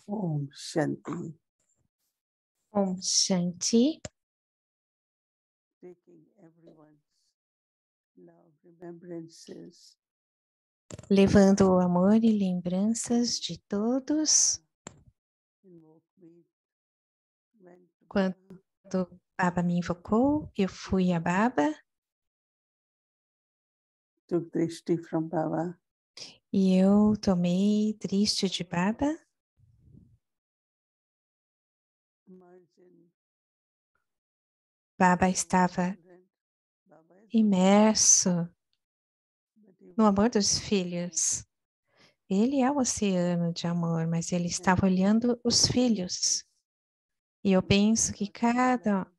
Om Shanti. Om Shanti. Taking everyone's love, remembrances. Levando o amor e lembranças de todos. Quando Baba me invocou, eu fui a Baba. Took Drishti from Baba. E eu tomei Drishti de Baba. Baba estava imerso no amor dos filhos. Ele é o oceano de amor, mas ele estava olhando os filhos. E eu penso que cada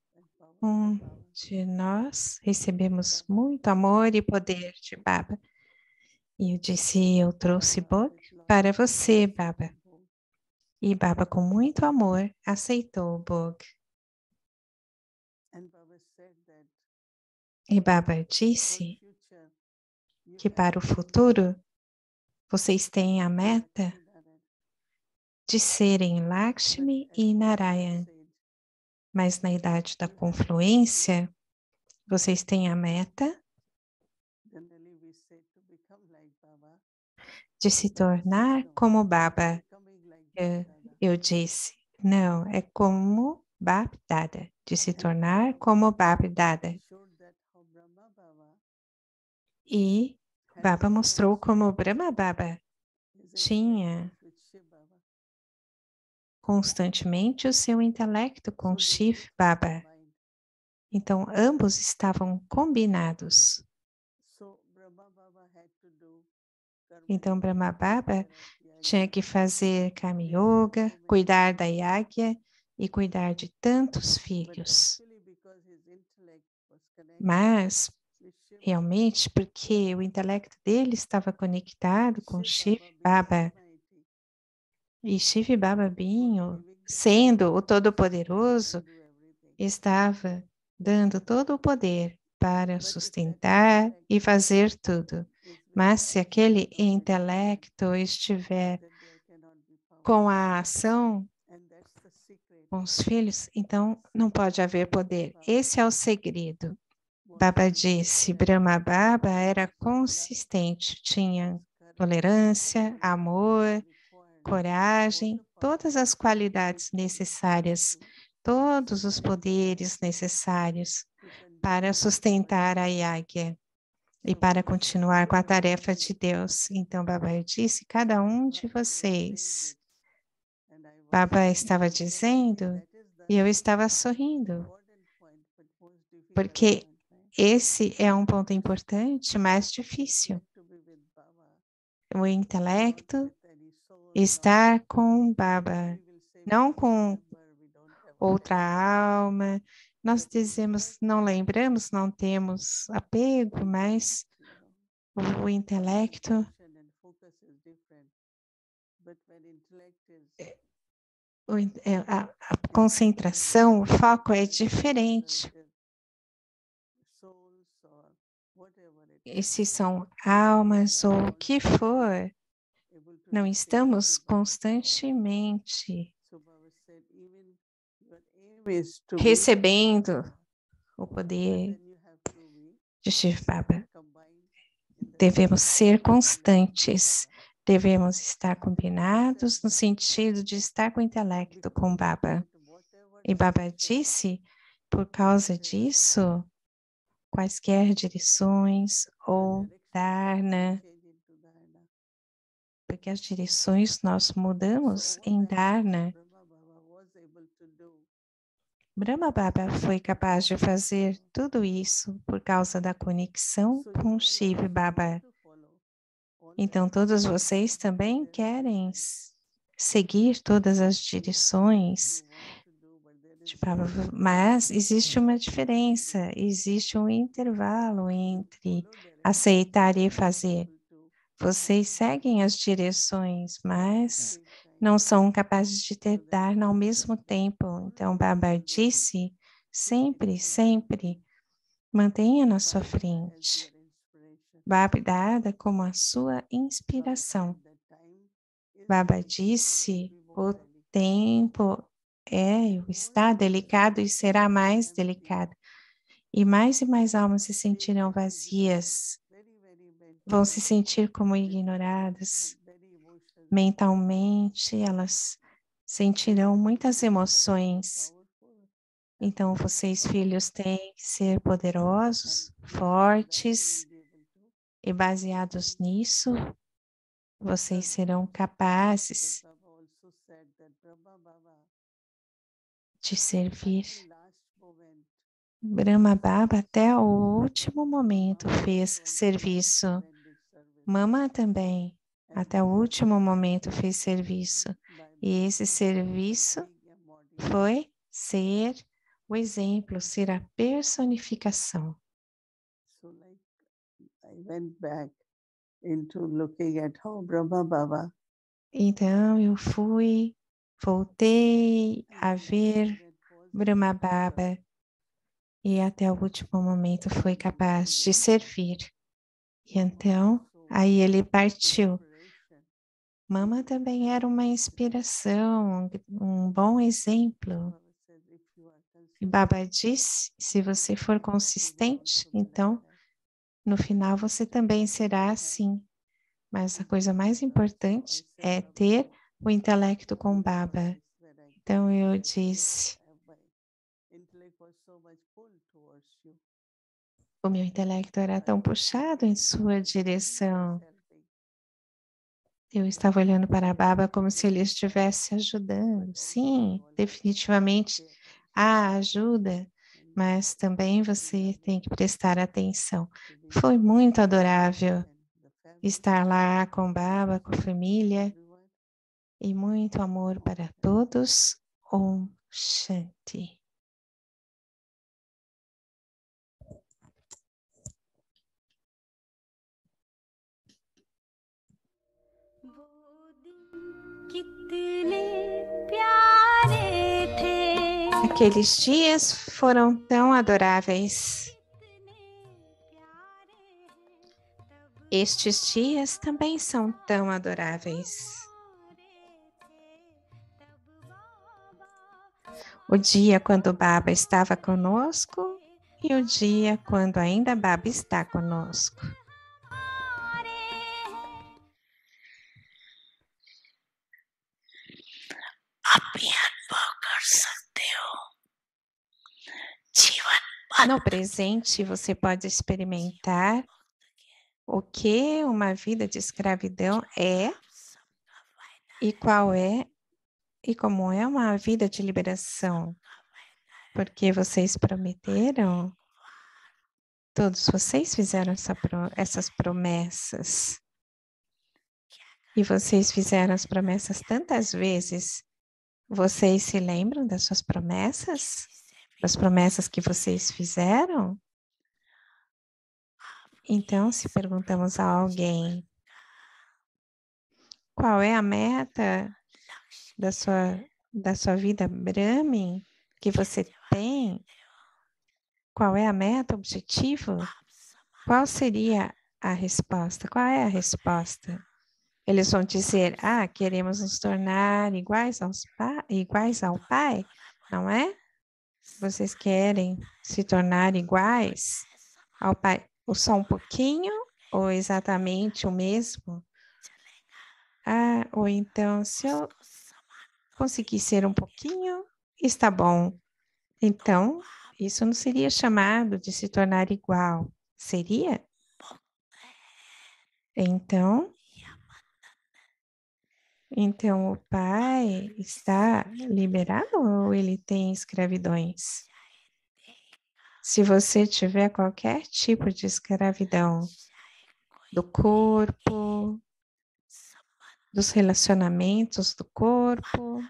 um de nós recebemos muito amor e poder de Baba. E eu disse, eu trouxe Bog para você, Baba. E Baba, com muito amor, aceitou o Bog. E Baba disse que para o futuro, vocês têm a meta de serem Lakshmi e Narayan. Mas na idade da confluência, vocês têm a meta de se tornar como Baba. Eu disse, não, é como Bab Dada, de se tornar como Bab Dada. E Baba mostrou como Brahma Baba tinha constantemente o seu intelecto com Shiv Baba. Então, ambos estavam combinados. Então, Brahma Baba tinha que fazer Karma Yoga, cuidar da Yagya e cuidar de tantos filhos. Mas, realmente, porque o intelecto dele estava conectado com Shiv Baba, e Shiv Baba Binho, sendo o Todo-Poderoso, estava dando todo o poder para sustentar e fazer tudo. Mas se aquele intelecto estiver com a ação, com os filhos, então não pode haver poder. Esse é o segredo. Baba disse, Brahma Baba era consistente, tinha tolerância, amor, coragem, todas as qualidades necessárias, todos os poderes necessários para sustentar a Yagya e para continuar com a tarefa de Deus. Então, Baba disse, cada um de vocês. Baba estava dizendo e eu estava sorrindo, porque esse é um ponto importante, mas difícil. O intelecto estar com Baba, não com outra alma. Nós dizemos, não lembramos, não temos apego, mas o intelecto, a concentração, o foco é diferente. E se são almas ou o que for, não estamos constantemente recebendo o poder de Shiv Baba. Devemos ser constantes, devemos estar combinados no sentido de estar com o intelecto com Baba. E Baba disse, por causa disso, quaisquer direções ou Dharna, porque as direções nós mudamos em Dharna. Brahma Baba foi capaz de fazer tudo isso por causa da conexão com Shiv Baba. Então, todos vocês também querem seguir todas as direções de Baba, mas existe uma diferença, existe um intervalo entre aceitar e fazer. Vocês seguem as direções, mas não são capazes de ter Dharna ao mesmo tempo. Então, Baba disse, sempre, sempre, mantenha na sua frente. Baba Dada como a sua inspiração. Baba disse, o tempo está delicado e será mais delicado. E mais almas se sentirão vazias, vão se sentir como ignoradas. Mentalmente, elas sentirão muitas emoções. Então, vocês, filhos, têm que ser poderosos, fortes, e baseados nisso, vocês serão capazes de servir. Brahma Baba até o último momento fez serviço. Mama também, até o último momento fez serviço. E esse serviço foi ser o exemplo, ser a personificação. Então eu voltei a ver Brahma Baba e até o último momento foi capaz de servir. E então, aí ele partiu. Mama também era uma inspiração, um bom exemplo. E Baba disse, se você for consistente, então, no final você também será assim. Mas a coisa mais importante é ter o intelecto com Baba. Então eu disse, o meu intelecto era tão puxado em sua direção. Eu estava olhando para a Baba como se ele estivesse ajudando. Sim, definitivamente há ajuda, mas também você tem que prestar atenção. Foi muito adorável estar lá com Baba, com a família, e muito amor para todos. Om Shanti. Aqueles dias foram tão adoráveis. Estes dias também são tão adoráveis. O dia quando Baba estava conosco e o dia quando ainda Baba está conosco. No presente, você pode experimentar o que uma vida de escravidão é e qual é e como é uma vida de liberação. Porque vocês prometeram, todos vocês fizeram essas promessas. E vocês fizeram as promessas tantas vezes. Vocês se lembram das suas promessas? Das promessas que vocês fizeram? Então, se perguntamos a alguém, qual é a meta da sua vida Brahmin que você tem? Qual é a meta, objetivo? Qual seria a resposta? Qual é a resposta? Eles vão dizer, queremos nos tornar iguais ao Pai, não é? Vocês querem se tornar iguais ao Pai, ou só um pouquinho, ou exatamente o mesmo? Ou então, se eu conseguir ser um pouquinho, está bom. Então, isso não seria chamado de se tornar igual, seria? Então o pai está liberado ou ele tem escravidões? Se você tiver qualquer tipo de escravidão do corpo, dos relacionamentos do corpo,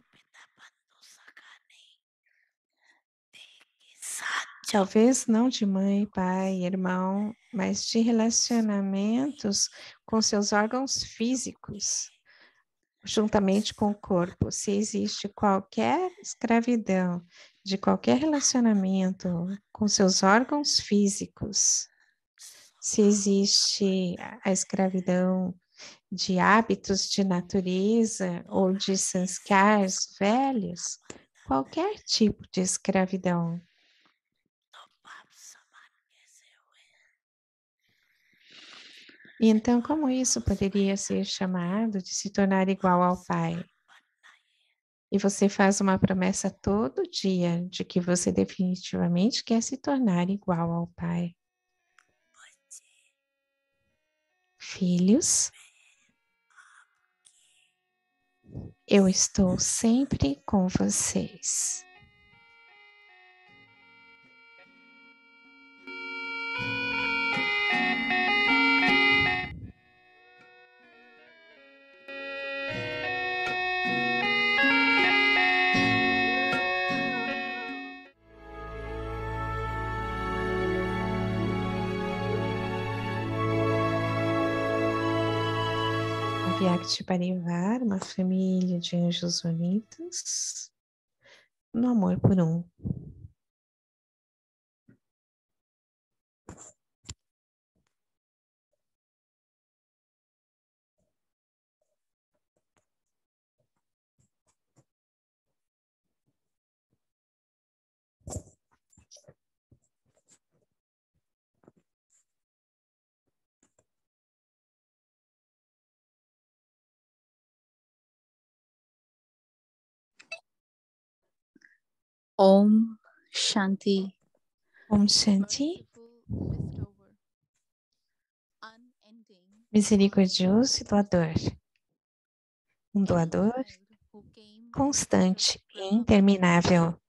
talvez não de mãe, pai, irmão, mas de relacionamentos com seus órgãos físicos, juntamente com o corpo. Se existe qualquer escravidão de qualquer relacionamento com seus órgãos físicos, se existe a escravidão de hábitos de natureza ou de sanskars velhos, qualquer tipo de escravidão. E então, como isso poderia ser chamado de se tornar igual ao Pai? E você faz uma promessa todo dia de que você definitivamente quer se tornar igual ao Pai. Filhos, eu estou sempre com vocês. Avyakti Parivar, uma família de anjos unidos, no amor por um. Om Shanti. Om Shanti, misericordioso e doador. Um doador constante e interminável.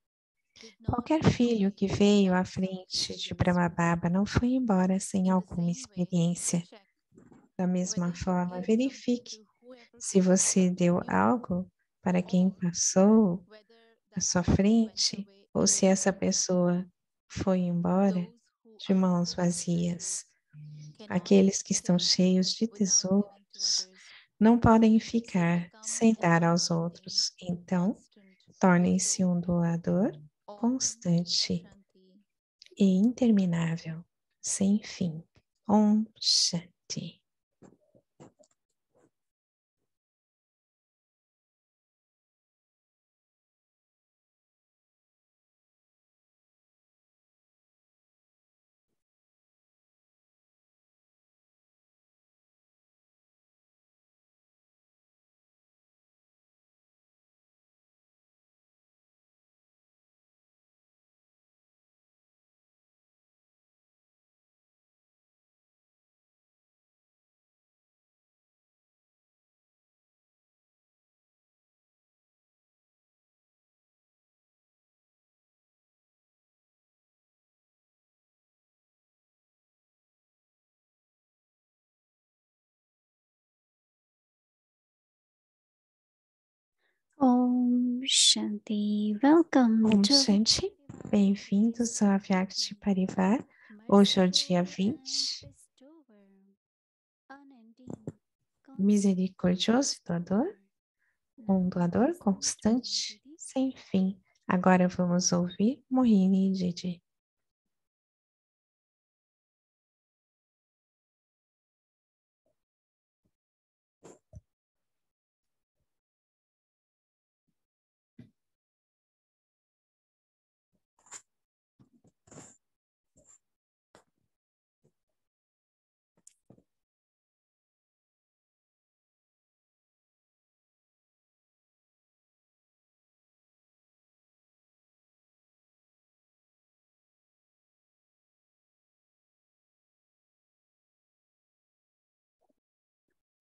Qualquer filho que veio à frente de Brahmababa não foi embora sem alguma experiência. Da mesma forma, verifique se você deu algo para quem passou à sua frente ou se essa pessoa foi embora de mãos vazias. Aqueles que estão cheios de tesouros não podem ficar sem dar aos outros. Então, tornem-se um doador constante e interminável, sem fim. Om Shanti. Om Shanti. Welcome Om to Shanti. Bem-vindos ao Avyakti Parivar. Hoje é o dia 20. Misericordioso e doador. Um doador constante, sem fim. Agora vamos ouvir Mohini e Didi.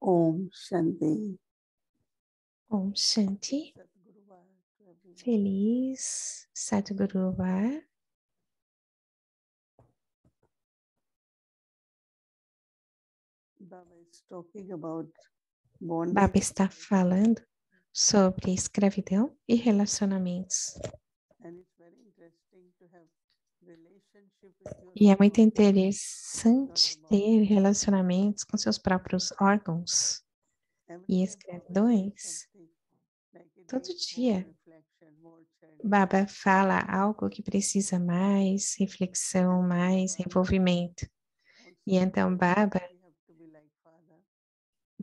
Om Shanti. Om Shanti. Sadguruvar to everyone. Feliz Sadhguru Var. Baba is talking about bondage. Baba está falando sobre escravidão e relacionamentos. And it's very interesting to have relationship with your E é muito own interessante ter relacionamentos com seus próprios órgãos Every e day escravidões. something like it Todo needs dia, more reflection, more chanting. Baba fala algo que precisa mais reflexão, mais envolvimento. Also, E então Baba we have to be like Father.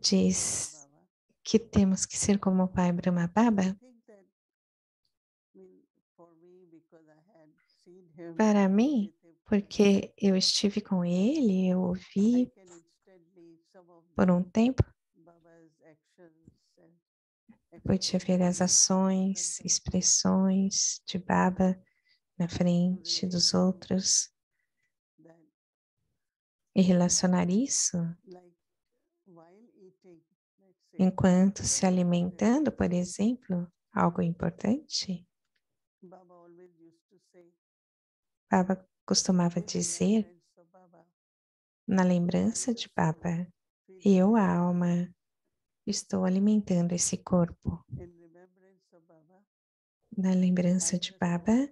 diz que temos que ser como o pai Brahma Baba. Para mim, porque eu estive com ele, eu ouvi por um tempo, pude ver as ações, expressões de Baba na frente dos outros e relacionar isso enquanto se alimentando, por exemplo, algo importante. Baba costumava dizer, na lembrança de Baba, eu, a alma, estou alimentando esse corpo. Na lembrança de Baba,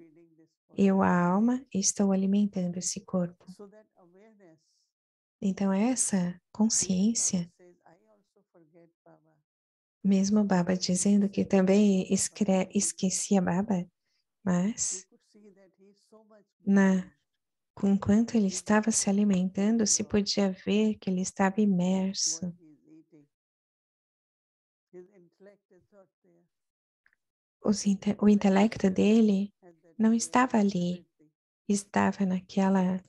eu, a alma, estou alimentando esse corpo. Então, essa consciência, mesmo Baba dizendo que também esquecia Baba, mas enquanto ele estava se alimentando, se podia ver que ele estava imerso. O intelecto dele não estava ali, estava naquela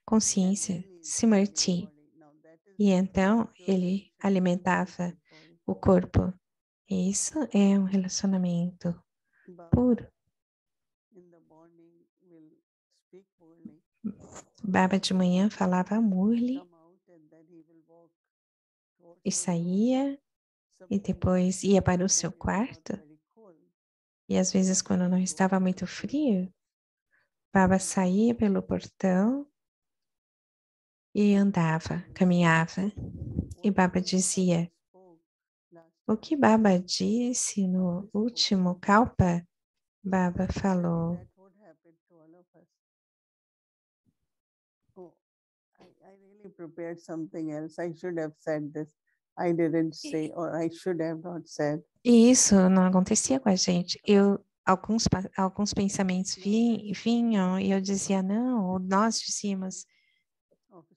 consciência Simriti. E então ele alimentava o corpo. Isso é um relacionamento puro. Baba de manhã falava a Murli e saía e depois ia para o seu quarto. E às vezes, quando não estava muito frio, Baba saía pelo portão e andava, caminhava. E Baba dizia, o que Baba disse no último Kalpa, Baba falou. Prepared something else. I should have said this. I didn't say, or I should have not said. E isso não acontecia com a gente. Alguns pensamentos vinham e eu dizia, não, ou nós dizíamos,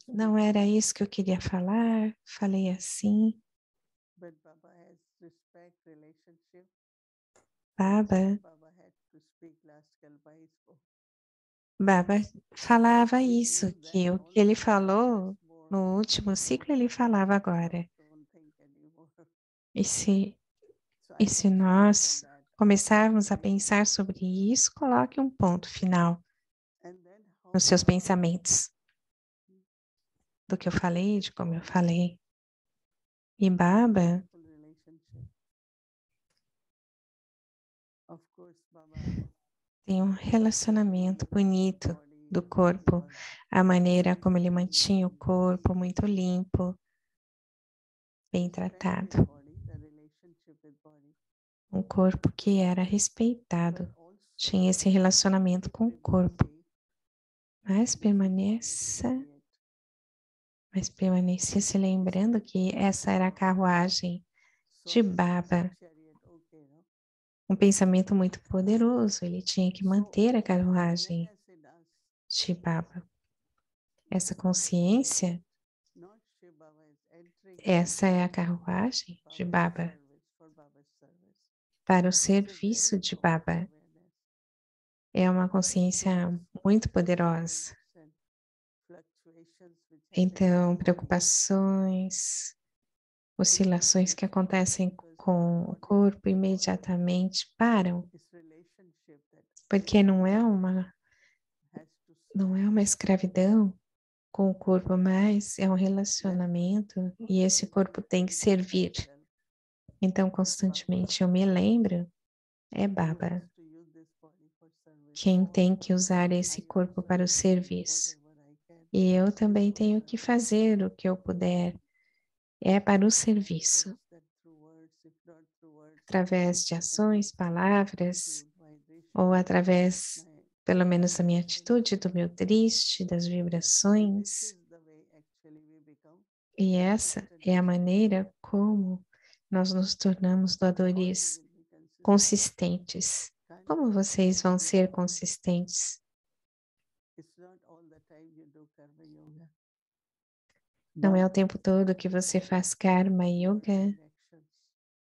não era isso que eu queria falar, falei assim. Baba falava isso, que o que ele falou no último ciclo, ele falava agora. E se nós começarmos a pensar sobre isso, coloque um ponto final nos seus pensamentos do que eu falei, de como eu falei. E Baba tem um relacionamento bonito do corpo, a maneira como ele mantinha o corpo muito limpo, bem tratado. Um corpo que era respeitado, tinha esse relacionamento com o corpo, mas permanecia se lembrando que essa era a carruagem de Baba. Um pensamento muito poderoso, ele tinha que manter a carruagem de Baba. Essa consciência, essa é a carruagem de Baba para o serviço de Baba. É uma consciência muito poderosa. Então, preocupações, oscilações que acontecem com o corpo imediatamente param, porque não é uma escravidão com o corpo, mas é um relacionamento e esse corpo tem que servir. Então, constantemente eu me lembro, é Baba quem tem que usar esse corpo para o serviço. E eu também tenho que fazer o que eu puder, é para o serviço. Através de ações, palavras, ou através, pelo menos, da minha atitude, do meu triste, das vibrações. E essa é a maneira como nós nos tornamos doadores consistentes. Como vocês vão ser consistentes? Não é o tempo todo que você faz Karma Yoga.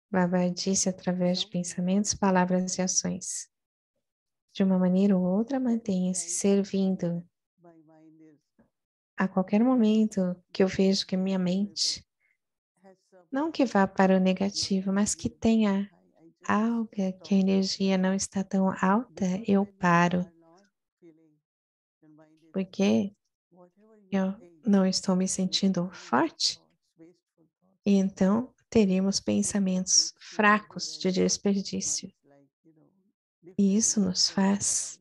Baba disse através de pensamentos, palavras e ações. De uma maneira ou outra, mantenha-se servindo. A qualquer momento que eu vejo que minha mente, não que vá para o negativo, mas que tenha algo que a energia não está tão alta, eu paro. Porque eu não estou me sentindo forte. E então teremos pensamentos fracos de desperdício. E isso nos faz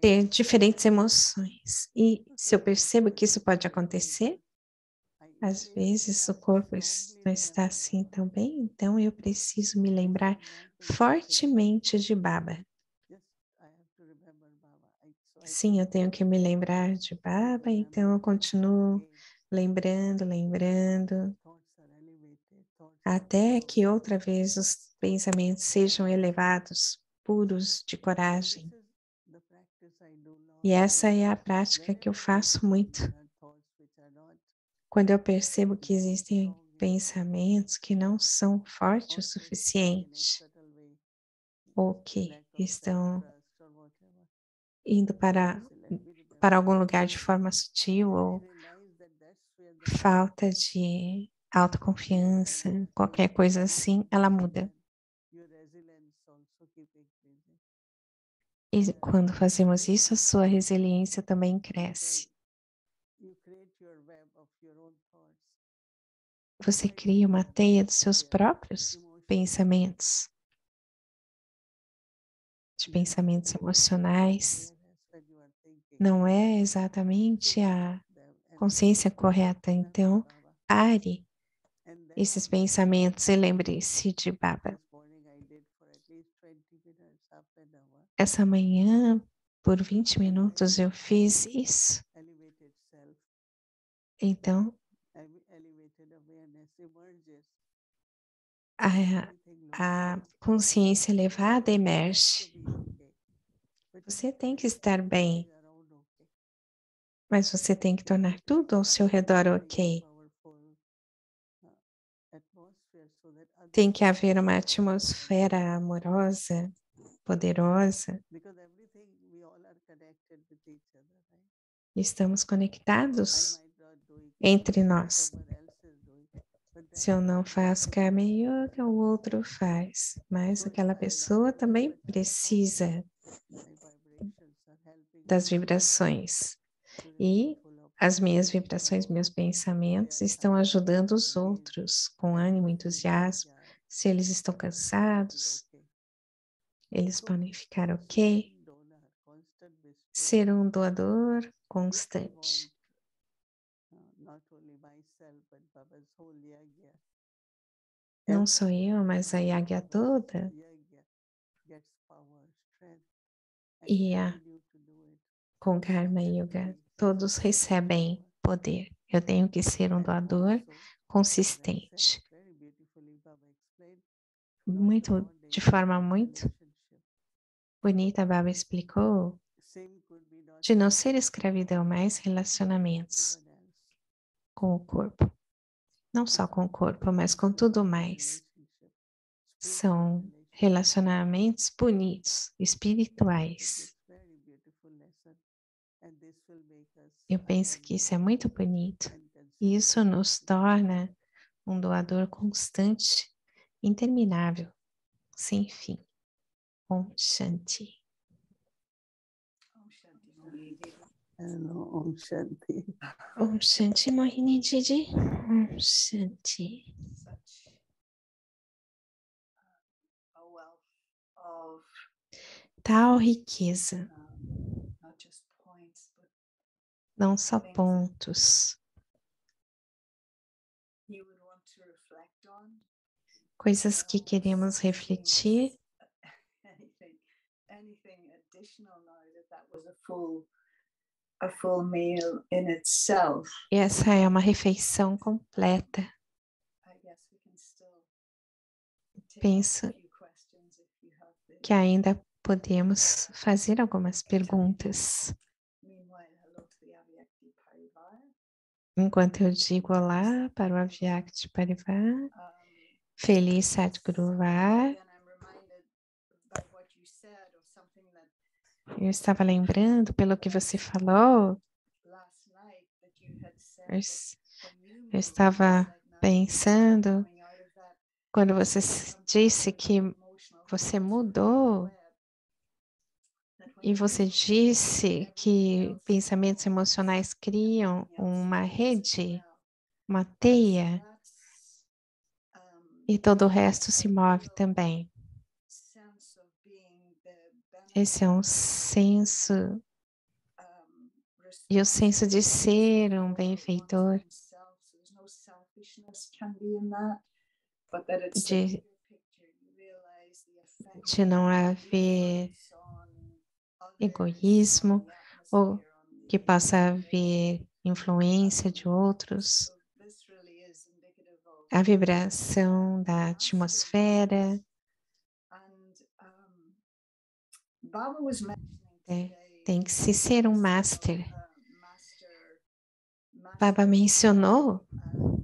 ter diferentes emoções. E se eu percebo que isso pode acontecer, às vezes o corpo não está assim tão bem, então eu preciso me lembrar fortemente de Baba. Sim, eu tenho que me lembrar de Baba, então eu continuo lembrando, até que outra vez os pensamentos sejam elevados, puros de coragem. E essa é a prática que eu faço muito. Quando eu percebo que existem pensamentos que não são fortes o suficiente, ou que estão indo para algum lugar de forma sutil, ou falta de autoconfiança, qualquer coisa assim, ela muda. E quando fazemos isso, a sua resiliência também cresce. Você cria uma teia dos seus próprios pensamentos, de pensamentos emocionais. Não é exatamente a consciência correta. Então, pare esses pensamentos e lembre-se de Baba. Essa manhã, por 20 minutos, eu fiz isso. Então, a consciência elevada emerge. Você tem que estar bem, mas você tem que tornar tudo ao seu redor ok. Tem que haver uma atmosfera amorosa, poderosa. Estamos conectados entre nós. Se eu não faço Karma Yoga, o outro faz. Mas aquela pessoa também precisa das vibrações. E as minhas vibrações, meus pensamentos estão ajudando os outros com ânimo, entusiasmo. Se eles estão cansados, eles podem ficar ok. Ser um doador constante. Não sou eu, mas a Yagya toda. E com Karma Yoga, todos recebem poder. Eu tenho que ser um doador consistente. De forma muito bonita, a Baba explicou de não ser escravidão, mas relacionamentos com o corpo. Não só com o corpo, mas com tudo mais. São relacionamentos bonitos, espirituais. Eu penso que isso é muito bonito. E isso nos torna um doador constante, interminável, sem fim. Om Shanti. Om Shanti. Om Shanti, Mohini Didi. Om Shanti. Tal riqueza. Não só pontos. Coisas que queremos refletir. Essa é uma refeição completa. Penso que ainda podemos fazer algumas perguntas. Enquanto eu digo olá para o Avyakti Parivar, feliz Sadhguru Var, eu estava lembrando, pelo que você falou, eu estava pensando, quando você disse que você mudou, e você disse que pensamentos emocionais criam uma rede, uma teia, e todo o resto se move também. Esse é um senso, e o senso de ser um benfeitor, de não haver egoísmo, ou que possa haver influência de outros, a vibração da atmosfera. Tem que se ser um master. Baba mencionou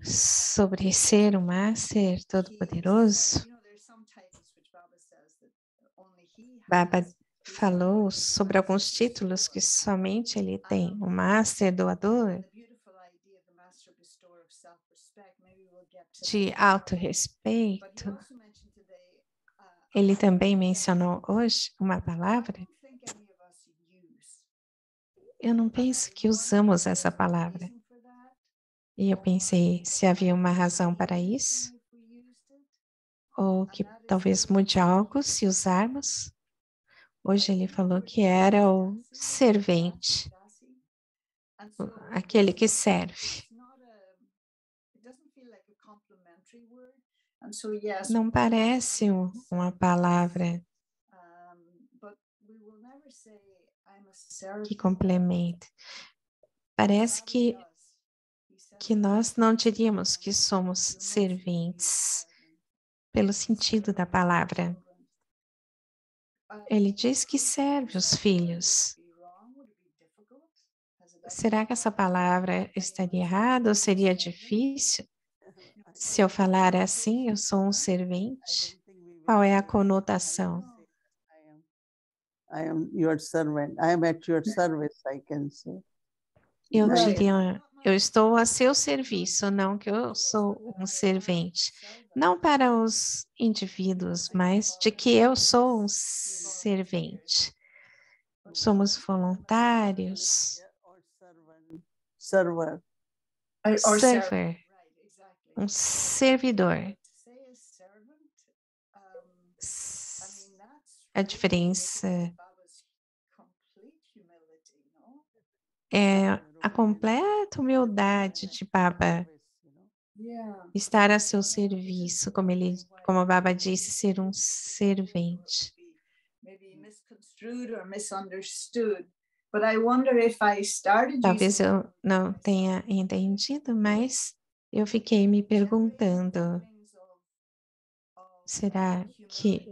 sobre ser um master todo-poderoso. Baba falou sobre alguns títulos que somente ele tem. O master doador, de autorrespeito. Ele também mencionou hoje uma palavra. Eu não penso que usamos essa palavra. E eu pensei se havia uma razão para isso, ou que talvez mude algo se usarmos. Hoje ele falou que era o servente, aquele que serve. Não parece uma palavra que complementa. Parece que nós não diríamos que somos serventes pelo sentido da palavra. Ele diz que serve os filhos. Será que essa palavra estaria errada ou seria difícil? Se eu falar assim, eu sou um servente, qual é a conotação? I am your servant. I am at your service, I can say. Eu diria, eu estou a seu serviço, não que eu sou um servente. Não para os indivíduos, mas de que eu sou um servente. Somos voluntários. Server. Server. Um servidor. A diferença é a completa humildade de Baba. Estar a seu serviço, como a Baba disse, ser um servente. Talvez eu não tenha entendido, mas eu fiquei me perguntando, será que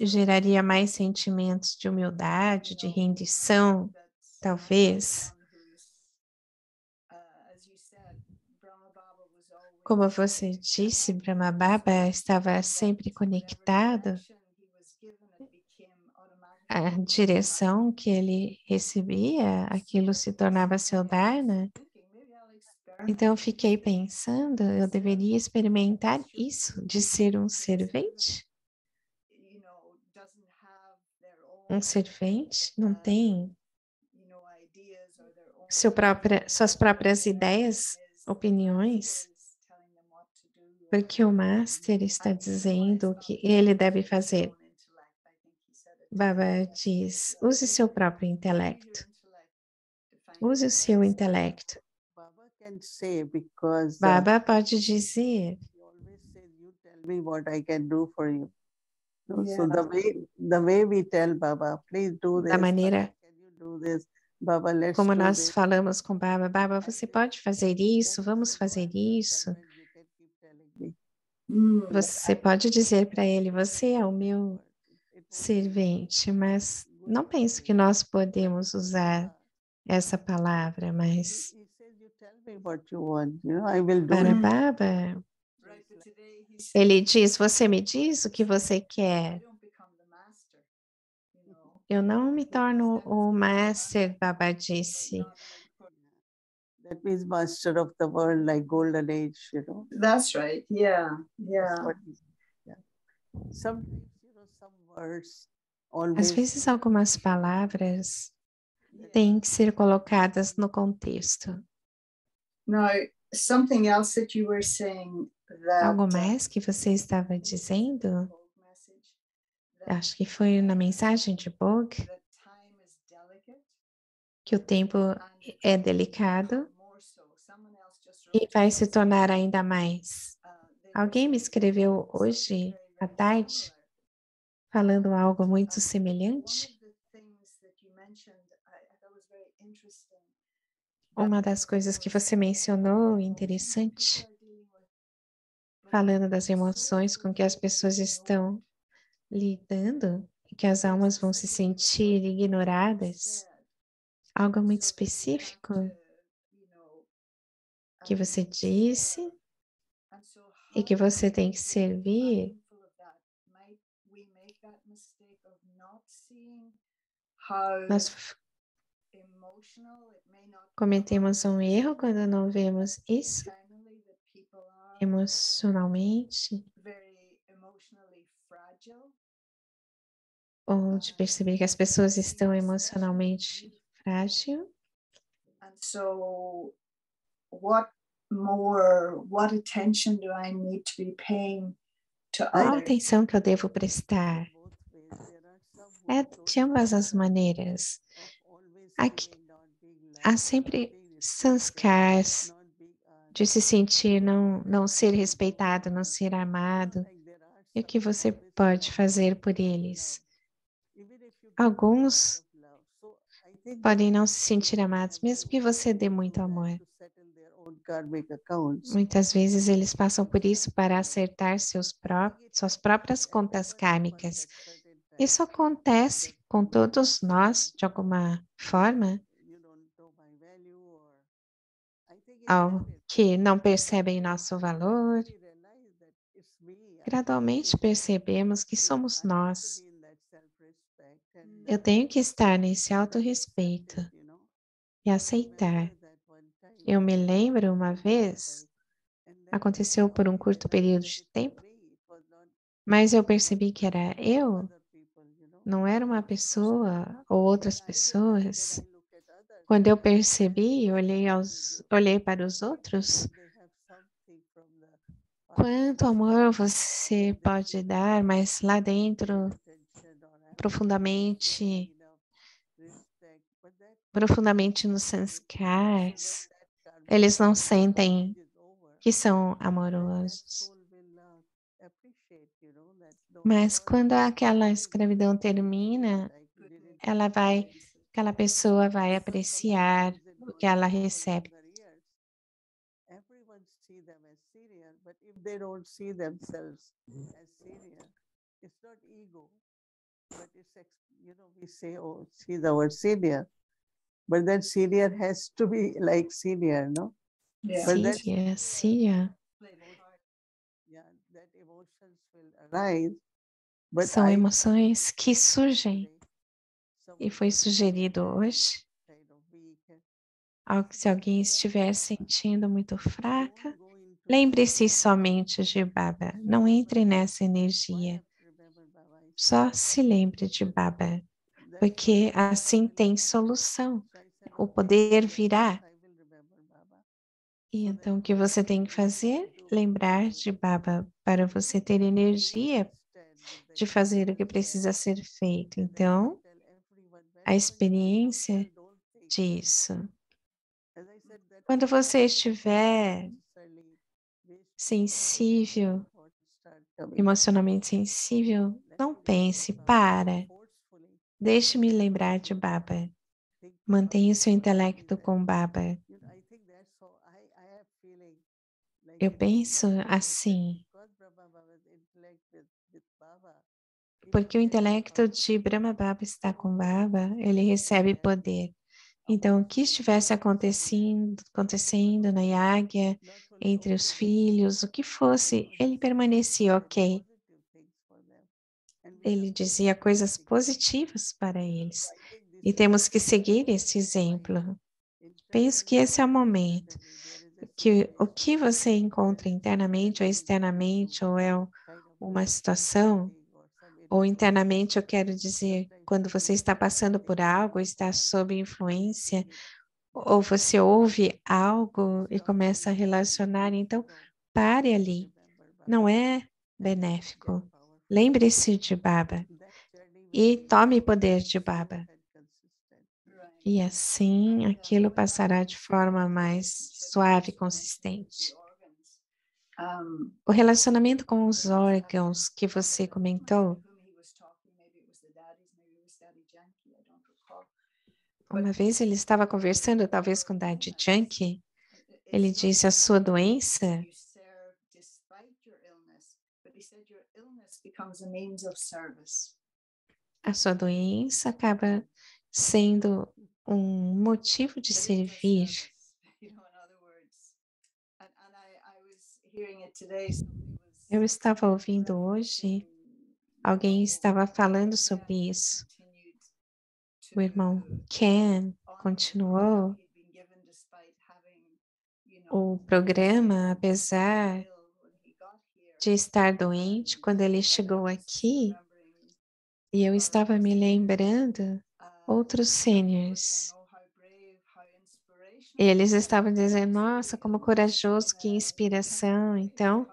geraria mais sentimentos de humildade, de rendição, talvez? Como você disse, Brahma Baba estava sempre conectado. A direção que ele recebia, aquilo se tornava seu dharma. Então eu fiquei pensando, eu deveria experimentar isso, de ser um servente? Um servente não tem suas próprias ideias, opiniões, porque o Master está dizendo o que ele deve fazer. Baba diz, use seu próprio intelecto. Use o seu intelecto. Baba pode dizer, So the way we tell Baba, please do this. Da maneira can you do this? Baba, let's como do nós this. falamos com Baba, Baba, você pode fazer isso, vamos fazer isso. Você pode dizer para ele, você é o meu servente, mas não penso que nós podemos usar essa palavra, mas tell me what you want, I will do Para it. Baba, ele diz, você me diz o que você quer. Eu não me torno o master, Baba disse. That means master of the world, like golden age, That's right. Yeah, That's yeah. what he said, yeah. Sometimes, some words Às always vezes, algumas palavras têm que ser colocadas no contexto. Now, something else that you were saying that Algo mais que você estava dizendo? Acho que foi na mensagem de Bog, that time is delicate que o tempo é delicado more so. Someone else just e wrote vai se tornar ainda mais. they Alguém me escreveu hoje à tarde falando algo muito semelhante. One of the things that you mentioned, I thought was very interesting. Uma das coisas que você mencionou, interessante, falando das emoções com que as pessoas estão lidando e que as almas vão se sentir ignoradas. Algo muito específico que você disse e que você tem que servir. Nós cometemos um erro quando não vemos isso emocionalmente, ou de perceber que as pessoas estão emocionalmente frágeis. And so what attention do I need to be paying to Qual a others? atenção que eu devo prestar? É de ambas as maneiras. Há sempre sanskars de se sentir não ser respeitado, não ser amado. E o que você pode fazer por eles? Alguns podem não se sentir amados, mesmo que você dê muito amor. Muitas vezes eles passam por isso para acertar suas próprias contas kármicas. Isso acontece com todos nós, de alguma forma, ao que não percebem nosso valor. Gradualmente percebemos que somos nós. Eu tenho que estar nesse autorrespeito e aceitar. Eu me lembro uma vez, aconteceu por um curto período de tempo, mas eu percebi que era eu, não era uma pessoa ou outras pessoas. Quando eu percebi, olhei para os outros, quanto amor você pode dar, mas lá dentro, profundamente nos sanskars, eles não sentem que são amorosos. Mas quando aquela escravidão termina, aquela pessoa vai apreciar o que ela recebe. Everyone see them as senior, but if they don't see themselves as senior, it's not ego, but it's, we say, oh, she's our senior, but that senior has to be like senior, no? Yeah. But that, Sim, yeah, that emotions will arise, but são emoções que surgem. E foi sugerido hoje, se alguém estiver sentindo muito fraca, lembre-se somente de Baba. Não entre nessa energia. Só se lembre de Baba, porque assim tem solução. O poder virá. E então o que você tem que fazer? Lembrar de Baba para você ter energia de fazer o que precisa ser feito. Então, a experiência disso. Quando você estiver sensível, emocionalmente sensível, não pense, para. Deixe-me lembrar de Baba. Mantenha o seu intelecto com Baba. Eu penso assim, porque o intelecto de Brahma Baba está com Baba, ele recebe poder. Então, o que estivesse acontecendo na Yagya, entre os filhos, o que fosse, ele permanecia ok. Ele dizia coisas positivas para eles. E temos que seguir esse exemplo. Penso que esse é o momento. Que o que você encontra internamente ou externamente, ou é uma situação, ou internamente eu quero dizer, quando você está passando por algo, está sob influência, ou você ouve algo e começa a relacionar, então pare ali. Não é benéfico. Lembre-se de Baba e tome poder de Baba. E assim aquilo passará de forma mais suave e consistente. O relacionamento com os órgãos que você comentou, uma vez ele estava conversando, talvez com Daddy Junkie, ele disse a sua doença, acaba sendo um motivo de servir. Eu estava ouvindo hoje, alguém estava falando sobre isso. O irmão Ken continuou o programa, apesar de estar doente, quando ele chegou aqui, e eu estava me lembrando, outros seniors, eles estavam dizendo, nossa, como corajoso, que inspiração. Então,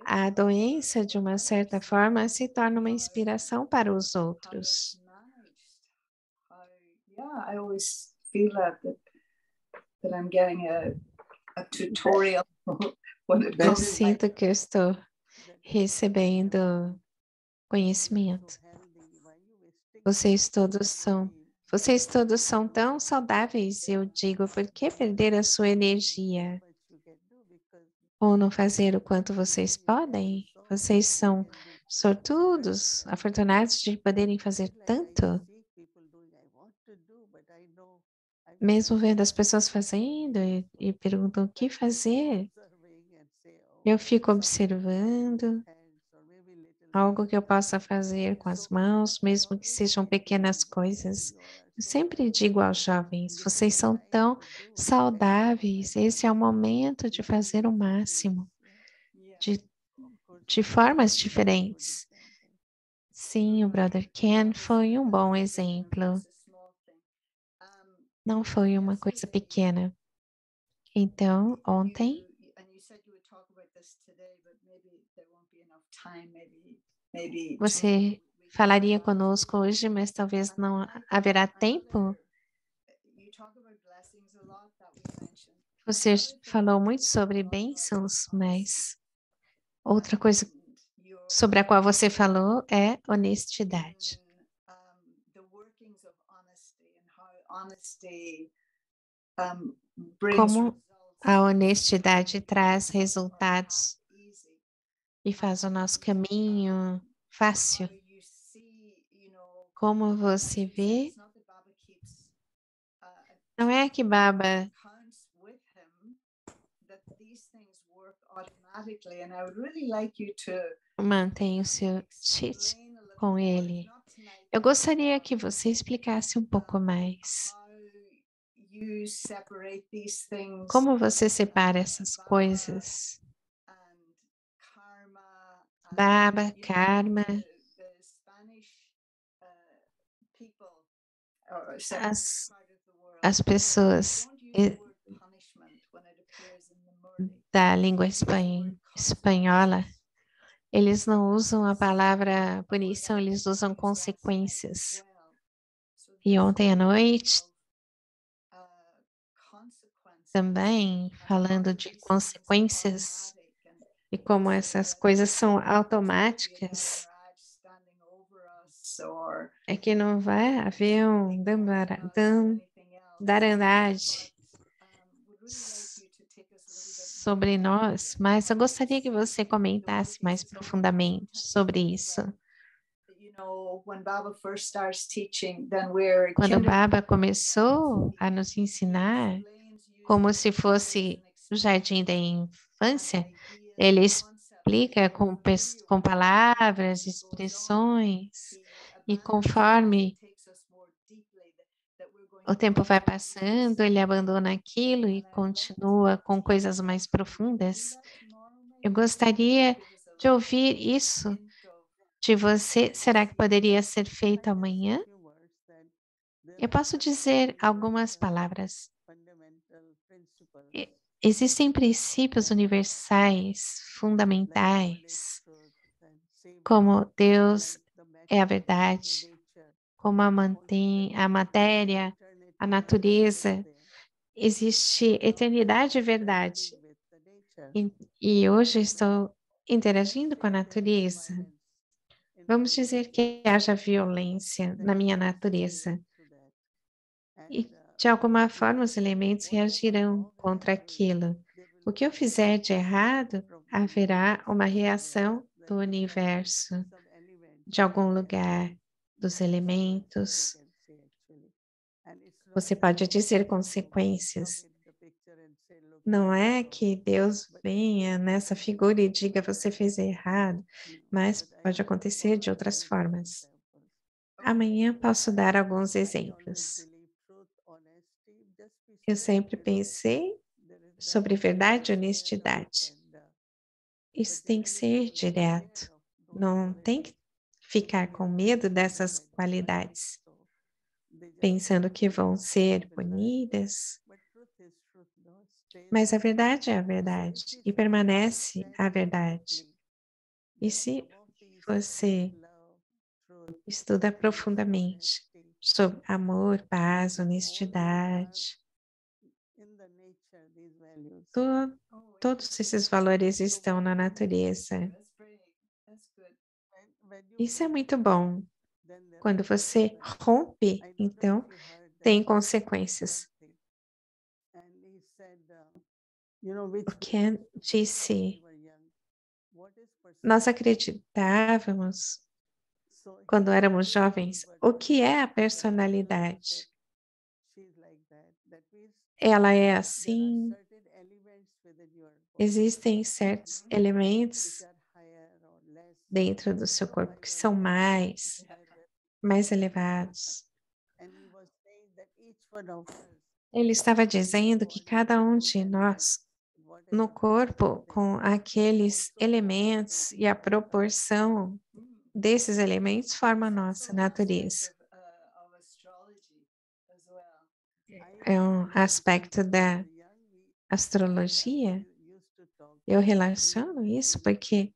a doença, de uma certa forma, se torna uma inspiração para os outros. I always feel that I'm getting a tutorial when it Eu comes. sinto que eu estou recebendo conhecimento. Vocês todos são tão saudáveis, eu digo, por que perder a sua energia? Ou não fazer o quanto vocês podem? Vocês são sortudos, afortunados de poderem fazer tanto. Mesmo vendo as pessoas fazendo e perguntam o que fazer, eu fico observando algo que eu possa fazer com as mãos, mesmo que sejam pequenas coisas. Eu sempre digo aos jovens, vocês são tão saudáveis, esse é o momento de fazer o máximo, de formas diferentes. Sim, o Brother Ken foi um bom exemplo. Não foi uma coisa pequena. Então, ontem, você falaria conosco hoje, mas talvez não haverá tempo. Você falou muito sobre bênçãos, mas outra coisa sobre a qual você falou é honestidade. Como a honestidade traz resultados e faz o nosso caminho fácil. Como você vê, não é que Baba mantém o seu cheat com ele. Eu gostaria que você explicasse um pouco mais. Como você separa essas coisas? Baba, karma, as pessoas da língua espanhola, eles não usam a palavra punição, eles usam consequências. E ontem à noite, também falando de consequências e como essas coisas são automáticas, é que não vai haver um darandade sobre nós, mas eu gostaria que você comentasse mais profundamente sobre isso. know, when Baba first starts teaching, then we're Quando o Baba começou a nos ensinar, como se fosse o jardim da infância, ele explica com palavras, expressões, e conforme o tempo vai passando, ele abandona aquilo e continua com coisas mais profundas. Eu gostaria de ouvir isso de você. Será que poderia ser feito amanhã? Eu posso dizer algumas palavras. Existem princípios universais, fundamentais, como Deus é a verdade, como a matéria, a natureza. Existe eternidade e verdade. E hoje estou interagindo com a natureza. Vamos dizer que haja violência na minha natureza. E, de alguma forma, os elementos reagirão contra aquilo. O que eu fizer de errado, haverá uma reação do universo, de algum lugar, dos elementos. Você pode dizer consequências. Não é que Deus venha nessa figura e diga você fez errado, mas pode acontecer de outras formas. Amanhã posso dar alguns exemplos. Eu sempre pensei sobre verdade e honestidade. Isso tem que ser direto. Não tem que ficar com medo dessas qualidades, pensando que vão ser punidas. Mas a verdade é a verdade e permanece a verdade. E se você estuda profundamente sobre amor, paz, honestidade, todos esses valores estão na natureza. Isso é muito bom. Quando você rompe, então, tem consequências. O Ken disse, nós acreditávamos, quando éramos jovens, o que é a personalidade? Ela é assim. Existem certos elementos dentro do seu corpo que são mais elevados. Ele estava dizendo que cada um de nós, no corpo, com aqueles elementos e a proporção desses elementos, forma a nossa natureza. É um aspecto da astrologia. Eu relaciono isso porque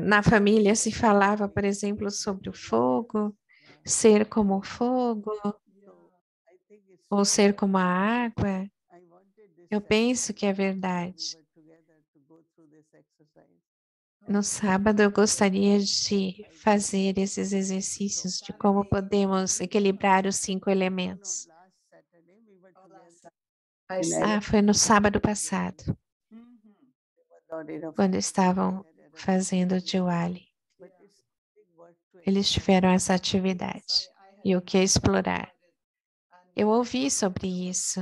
na família se falava, por exemplo, sobre o fogo, ser como o fogo, ou ser como a água. Eu penso que é verdade. No sábado eu gostaria de fazer esses exercícios de como podemos equilibrar os 5 elementos. Foi no sábado passado, quando estavam fazendo o Diwali. Eles tiveram essa atividade e o que é explorar. Eu ouvi sobre isso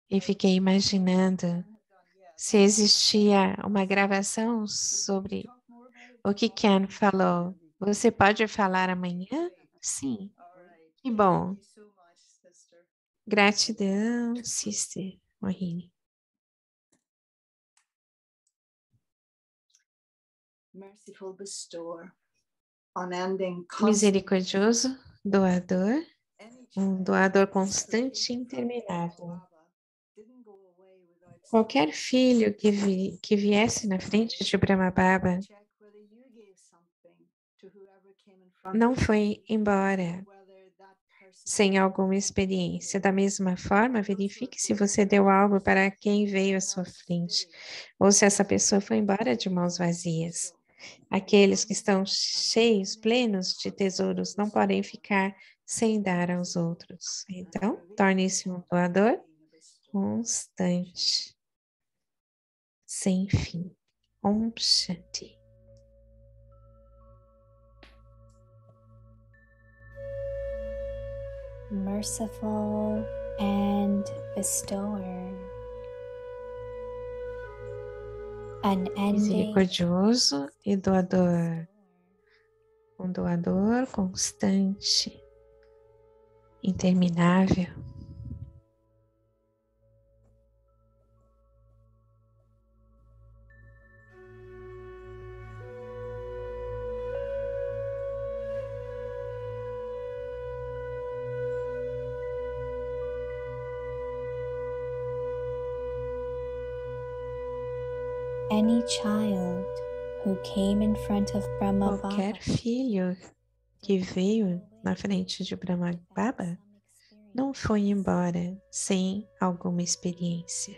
e fiquei imaginando se existia uma gravação sobre o que Ken falou. Você pode falar amanhã? Sim. Que bom. Gratidão, Sister Mohini. Misericordioso, doador, um doador constante e interminável. Qualquer filho que viesse na frente de Brahma Baba não foi embora sem alguma experiência. Da mesma forma, verifique se você deu algo para quem veio à sua frente, ou se essa pessoa foi embora de mãos vazias. Aqueles que estão cheios, plenos de tesouros, não podem ficar sem dar aos outros. Então, torne-se um doador constante, sem fim. Om Shanti. Merciful and bestower, unending, Misericordioso e doador. Um doador constante, interminável. any child who came in front of Brahma Qualquer Baba filho que veio na frente de Brahma Baba não foi embora sem alguma experiência.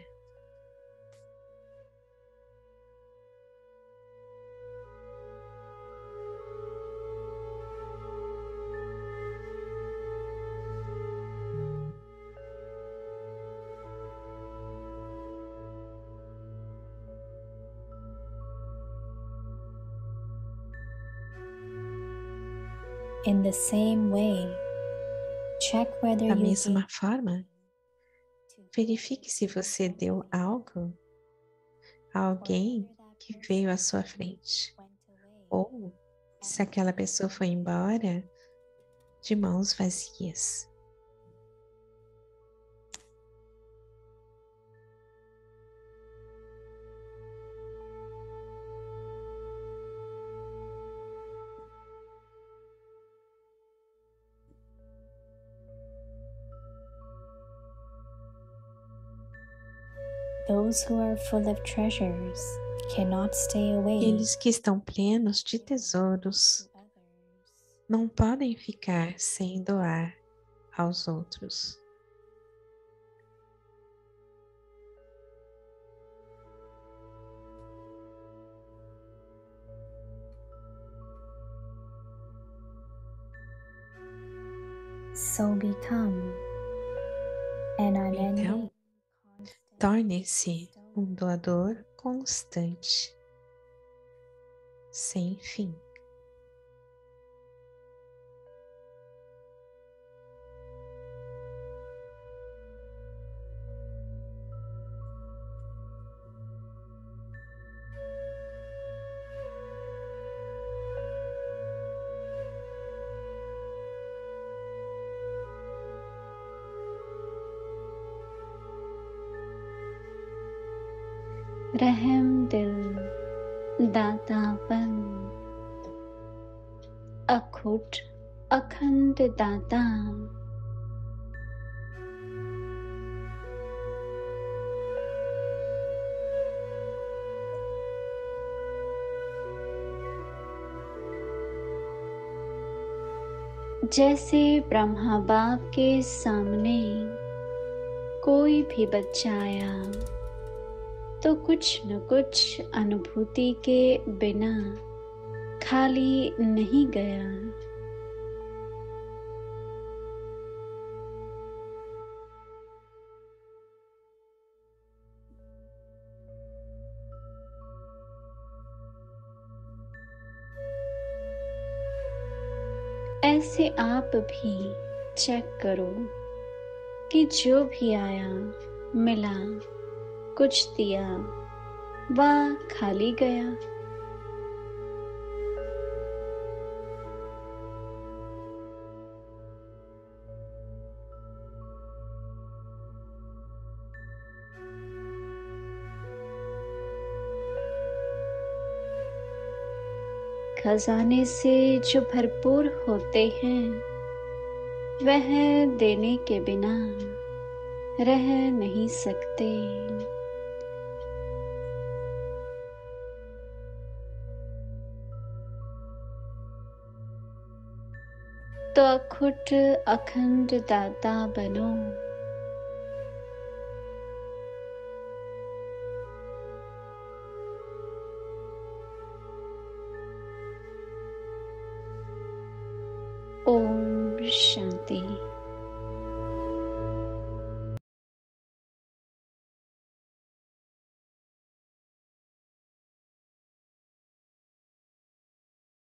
in the same way. Check whether Da you mesma gave forma, verifique se você deu algo a alguém que veio à sua frente, ou se aquela pessoa foi embora de mãos vazias. Those who are full of treasures cannot stay away. Aqueles que estão plenos de tesouros não podem ficar sem doar aos outros. So become an unending, Então, torne-se um doador constante, sem fim. रहम दिल दातापन, अखुट अखंड दाता, जैसे ब्रह्मा बाप के सामने कोई भी बच्चा आया तो कुछ न कुछ अनुभूति के बिना खाली नहीं गया। ऐसे आप भी चेक करो कि जो भी आया मिला, कुछ दिया व खाली गया। खजाने से जो भरपूर होते हैं वह देने के बिना रह नहीं सकते। तो अखुट अखंड दाता बनो। ओम शांति।